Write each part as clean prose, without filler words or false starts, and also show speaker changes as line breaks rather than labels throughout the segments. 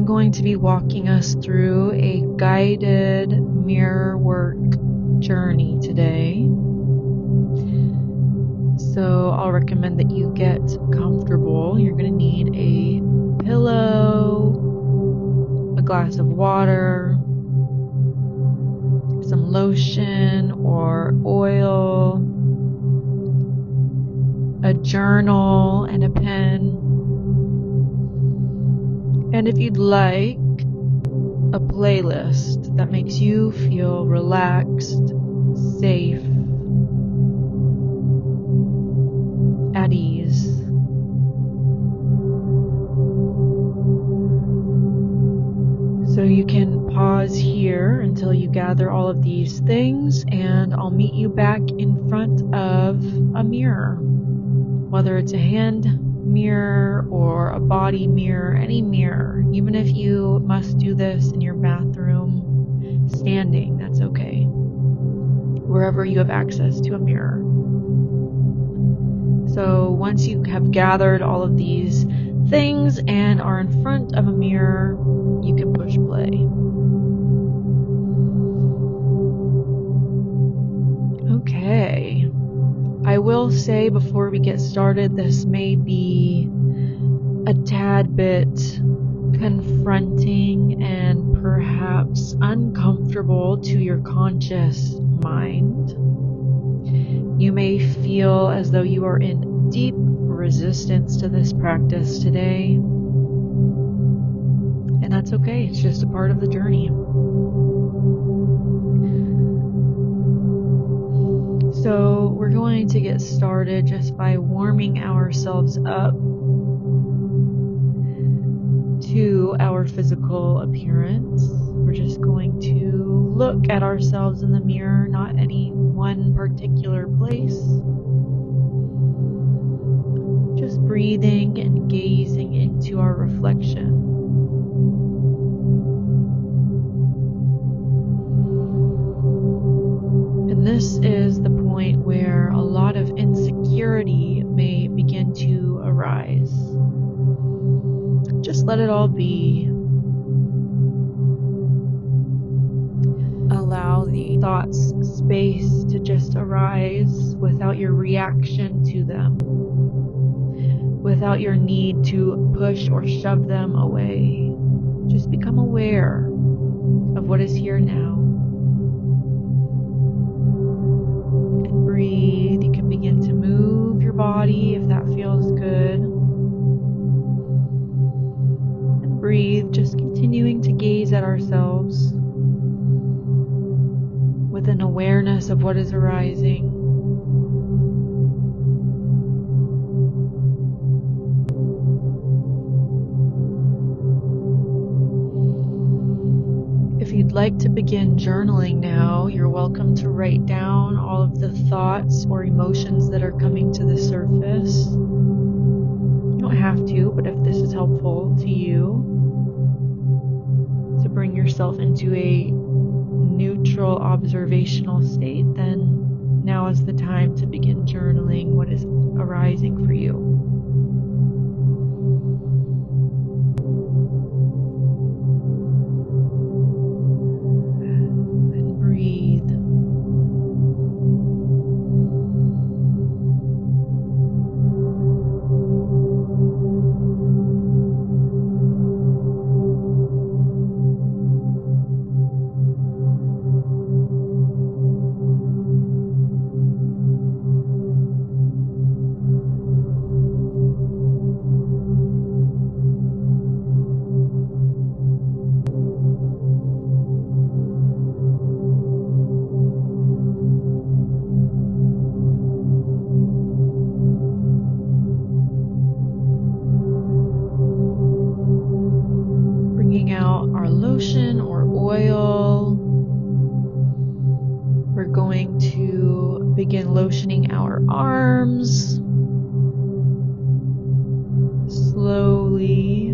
going to be walking us through a guided mirror work journey today. So I'll recommend that you get comfortable. You're going to need a pillow, a glass of water, some lotion or oil, a journal, and a pen. And if you'd like, a playlist that makes you feel relaxed, safe, at ease. So you can pause here until you gather all of these things, and I'll meet you back in front of a mirror. Whether it's a hand mirror or a body mirror, any mirror. Even if you must do this in your bathroom standing, that's okay. Wherever you have access to a mirror. So once you have gathered all of these things and are in front of a mirror, you can push play. Okay. I will say before we get started, this may be a tad bit confronting and perhaps uncomfortable to your conscious mind. You may feel as though you are in deep resistance to this practice today. And that's okay, it's just a part of the journey. So we're going to get started just by warming ourselves up to our physical appearance. We're just going to look at ourselves in the mirror, not any one particular place. Just breathing and gazing into our reflection. And this is the point where a lot of insecurity may begin to arise. Just let it all be. Allow the thoughts space to just arise without your reaction to them, without your need to push or shove them away. Just become aware of what is here now. And breathe. You can begin to move your body if that feels good. And breathe, just continuing to gaze at ourselves with an awareness of what is arising. If you'd like to begin journaling now, you're welcome to write down all of the thoughts or emotions that are coming to the surface. You don't have to, but if this is helpful to you, to bring yourself into a neutral observational state, then now is the time to begin journaling what is arising for you. And breathe. Out our lotion or oil. We're going to begin lotioning our arms slowly,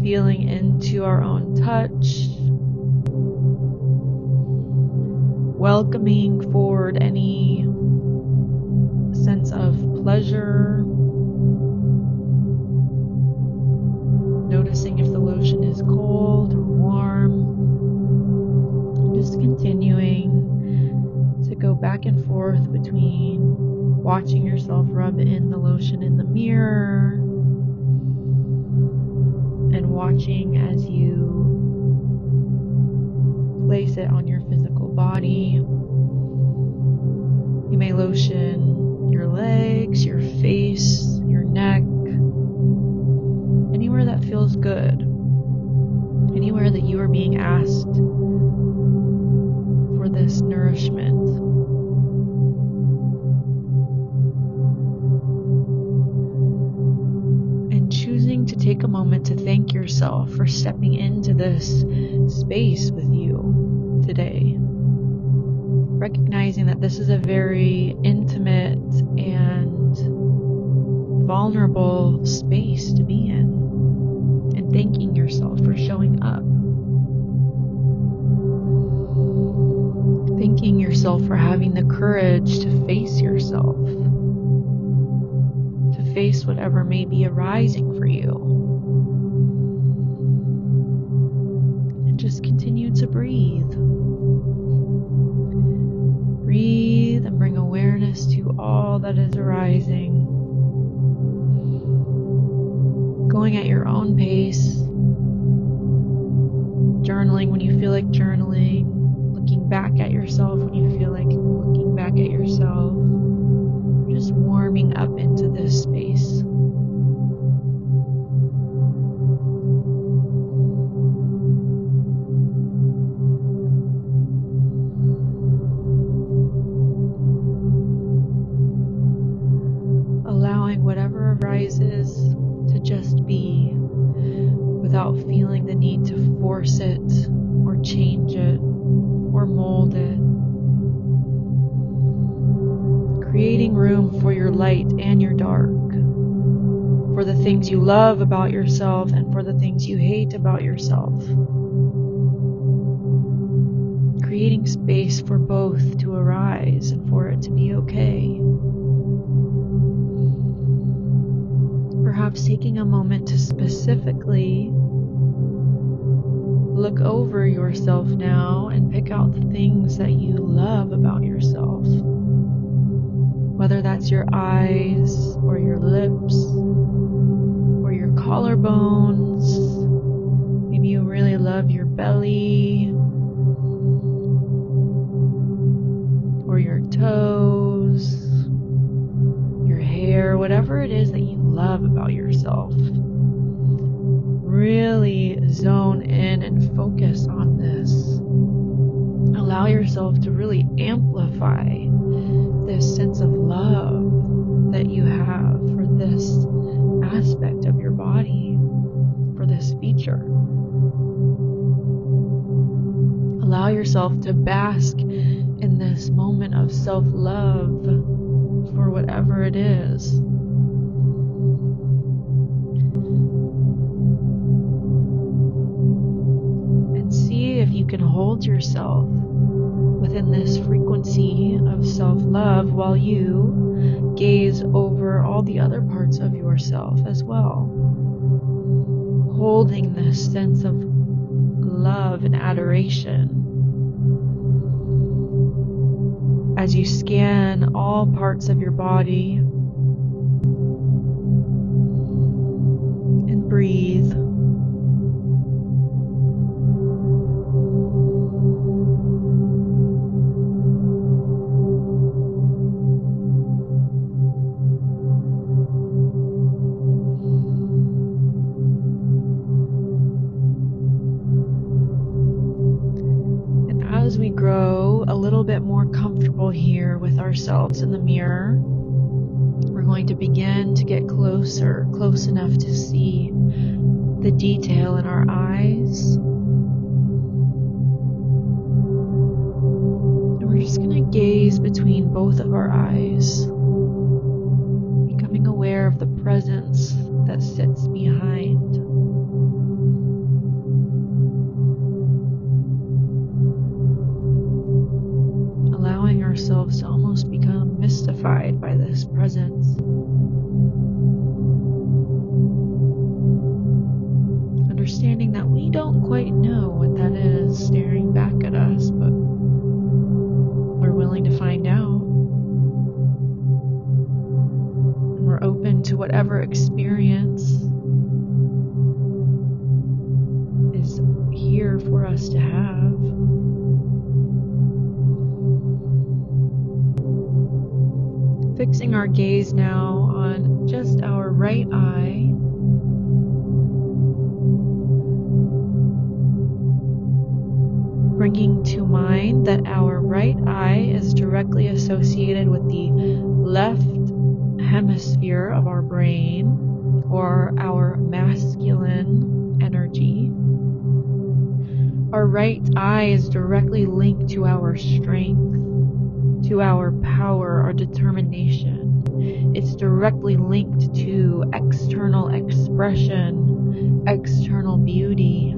feeling into our own touch, welcoming forward any sense of pleasure noticing if the lotion is cold or warm. Just continuing to go back and forth between watching yourself rub in the lotion in the mirror and watching as you place it on your physical body. You may lotion your legs, your face, your neck, anywhere that feels good, anywhere that you are being asked for this nourishment. And choosing to take a moment to thank yourself for stepping into this space with you today. Recognizing that this is a very intimate and vulnerable space to be in, and thanking yourself for showing up. Thanking yourself for having the courage to face yourself, to face whatever may be arising for you. And just continue to breathe. Breathe and bring awareness to all that is arising. Going at your own pace. Journaling when you feel like journaling. Looking back at yourself when you feel like looking back at yourself. Just warming up into this space. Allowing whatever arises to just be without feeling the need to force it or change it or mold it. Creating room for your light and your dark, for the things you love about yourself and for the things you hate about yourself. Creating space for both to arise and for it to be okay. Perhaps taking a moment to specifically look over yourself now and pick out the things that you love about yourself. Whether that's your eyes or your lips or your collarbones. Maybe you really love your belly or your toes, your hair, whatever it is that you love about yourself. Really zone in and focus on this. Allow yourself to really amplify this sense of love that you have for this aspect of your body, for this feature. Allow yourself to bask in this moment of self-love for whatever it is. And see if you can hold yourself within this frequency of self-love while you gaze over all the other parts of yourself as well. Holding this sense of love and adoration as you scan all parts of your body and breathe. As we grow a little bit more comfortable here with ourselves in the mirror, we're going to begin to get close enough to see the detail in our eyes. And we're just going to gaze between both of our eyes, becoming aware of the presence that sits behind. Allowing ourselves to almost become mystified by this presence. understanding that we don't quite know what that is staring back at us, but we're willing to find out. And we're open to whatever experience is here for us to have. Fixing our gaze now on just our right eye. Bringing to mind that our right eye is directly associated with the left hemisphere of our brain, or our masculine energy. Our right eye is directly linked to our strength, to our power, our determination. It's directly linked to external expression, external beauty.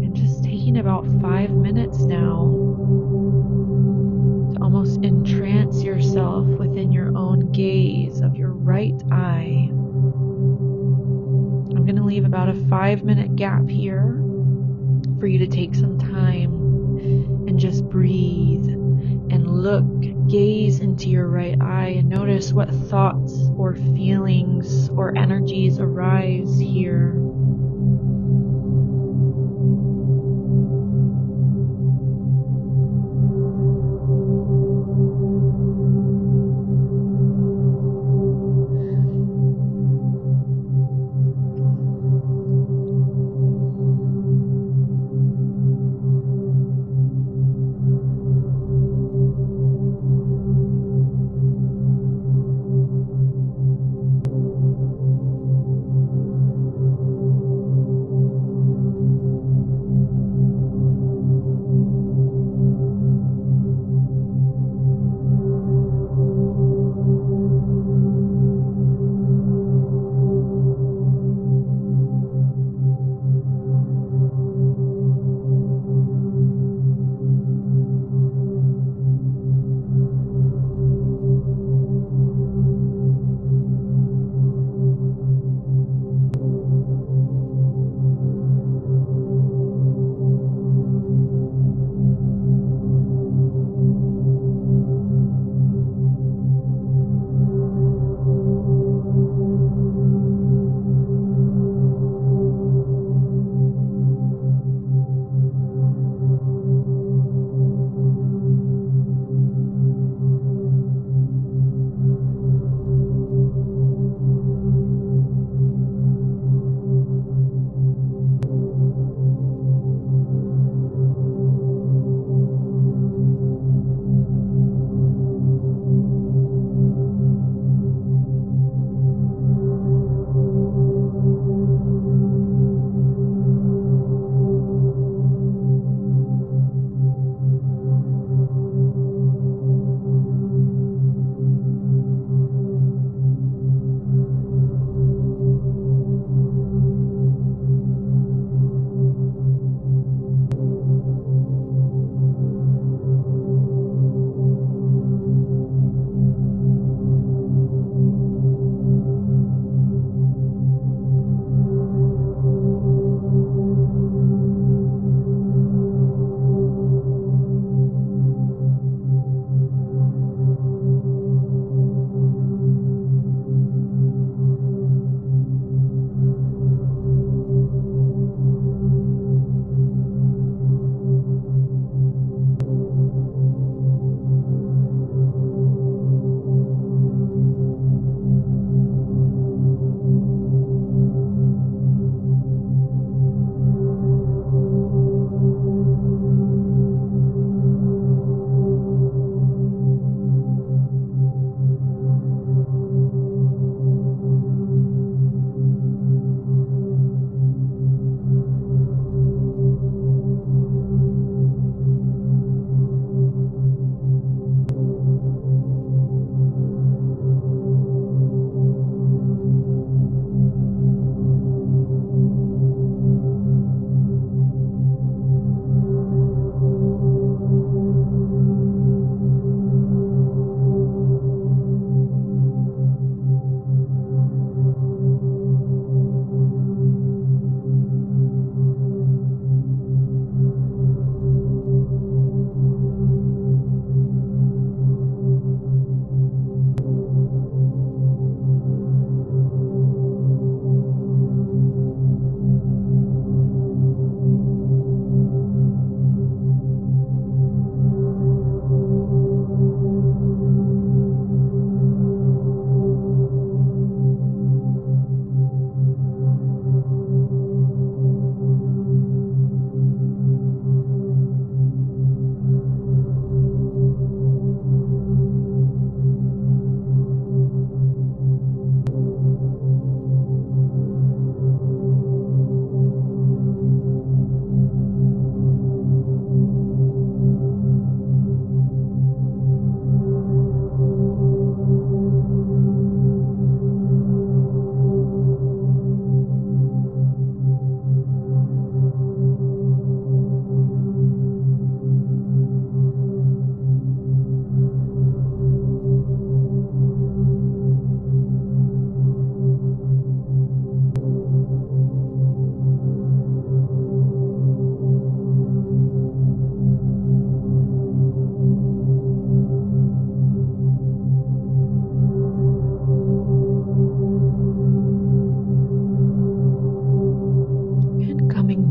And just taking about 5 minutes now to almost entrance yourself within your own gaze of your right eye. I'm going to leave about a 5-minute gap here for you to take some time and just breathe and look, gaze into your right eye and notice what thoughts or feelings or energies arise here.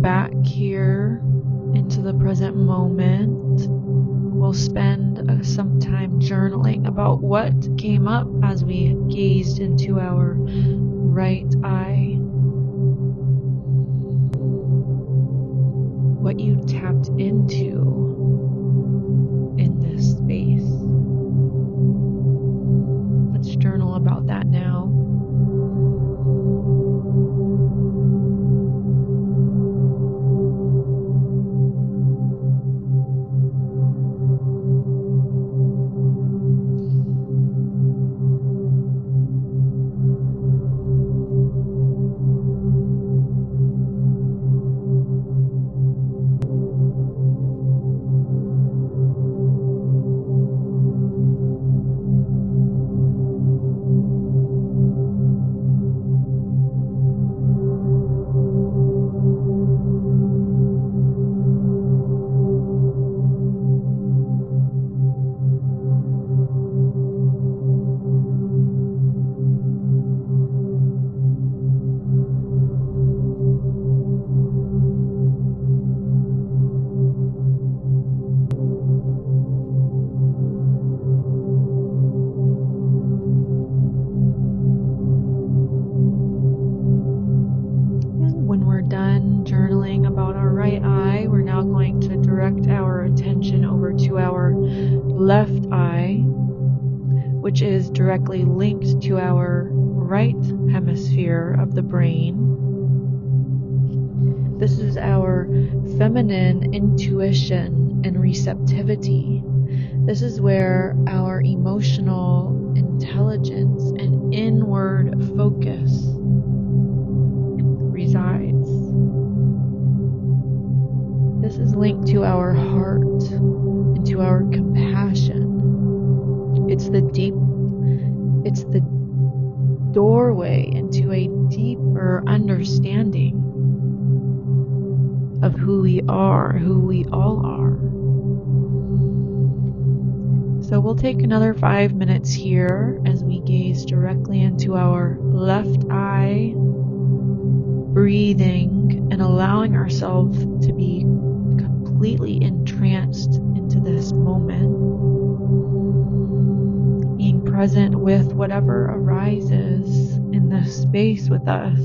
back here into the present moment. We'll spend some time journaling about what came up as we gazed into our right eye. What you tapped into in this space. Let's journal about that now. Left eye, which is directly linked to our right hemisphere of the brain. This is our feminine intuition and receptivity. This is where our emotional intelligence and inward focus resides. This is linked to our heart and to our compassion. It's the doorway into a deeper understanding of who we are, who we all are. So we'll take another 5 minutes here as we gaze directly into our left eye, breathing and allowing ourselves to be completely entranced into this moment, being present with whatever arises in this space with us.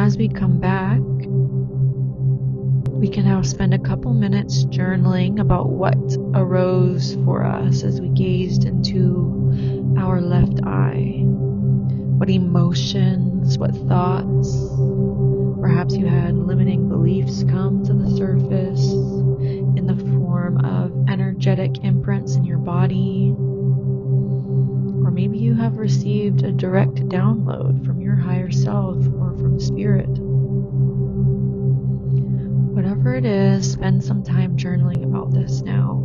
as we come back, we can now spend a couple minutes journaling about what arose for us as we gazed into our left eye. What emotions, what thoughts, perhaps you had limiting beliefs come to the surface in the form of energetic imprints in your body. Or maybe you have received a direct download from your higher self or from spirit. Whatever it is, spend some time journaling about this now.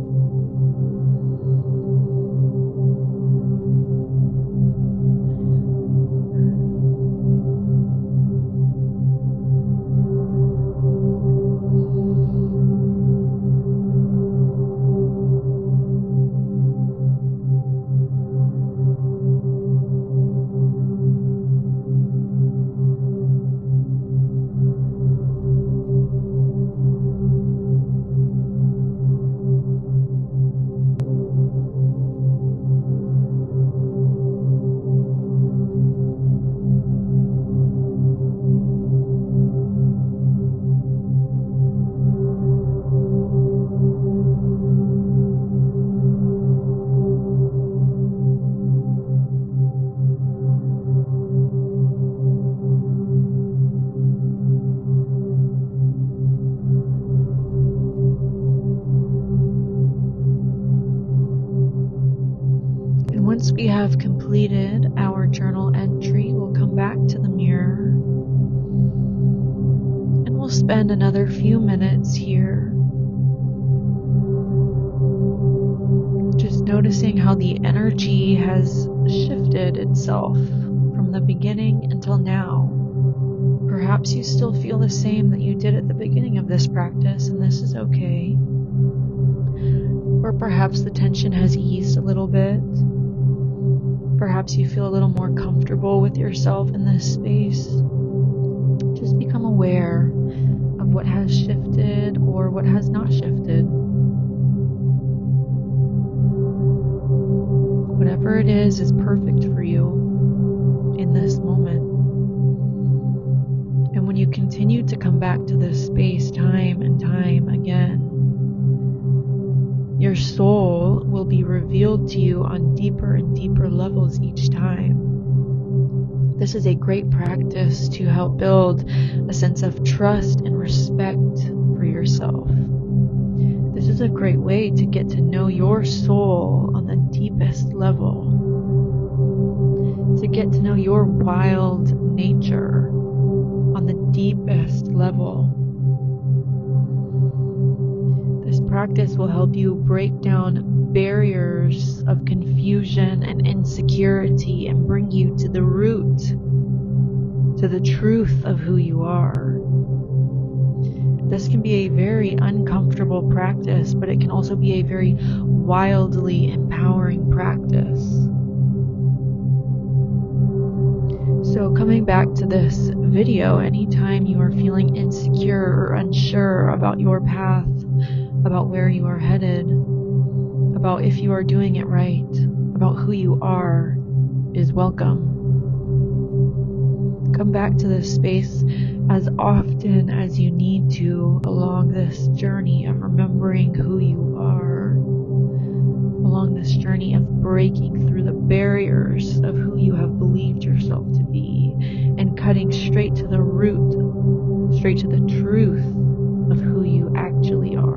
Once we have completed our journal entry, we'll come back to the mirror and we'll spend another few minutes here just noticing how the energy has shifted itself from the beginning until now. Perhaps you still feel the same that you did at the beginning of this practice, and this is okay. Or perhaps the tension has eased a little bit. Perhaps you feel a little more comfortable with yourself in this space. Just become aware of what has shifted or what has not shifted. Whatever it is perfect for you in this moment. And when you continue to come back to this space time and time again, your soul will be revealed to you on deeper and deeper levels each time. This is a great practice to help build a sense of trust and respect for yourself. This is a great way to get to know your soul on the deepest level, to get to know your wild nature on the deepest level. This practice will help you break down barriers of confusion and insecurity and bring you to the root, to the truth of who you are. This can be a very uncomfortable practice, but it can also be a very wildly empowering practice. So coming back to this video, anytime you are feeling insecure or unsure about your path, about where you are headed, about if you are doing it right, about who you are, is welcome. Come back to this space as often as you need to along this journey of remembering who you are, along this journey of breaking through the barriers of who you have believed yourself to be and cutting straight to the root, straight to the truth of who you actually are.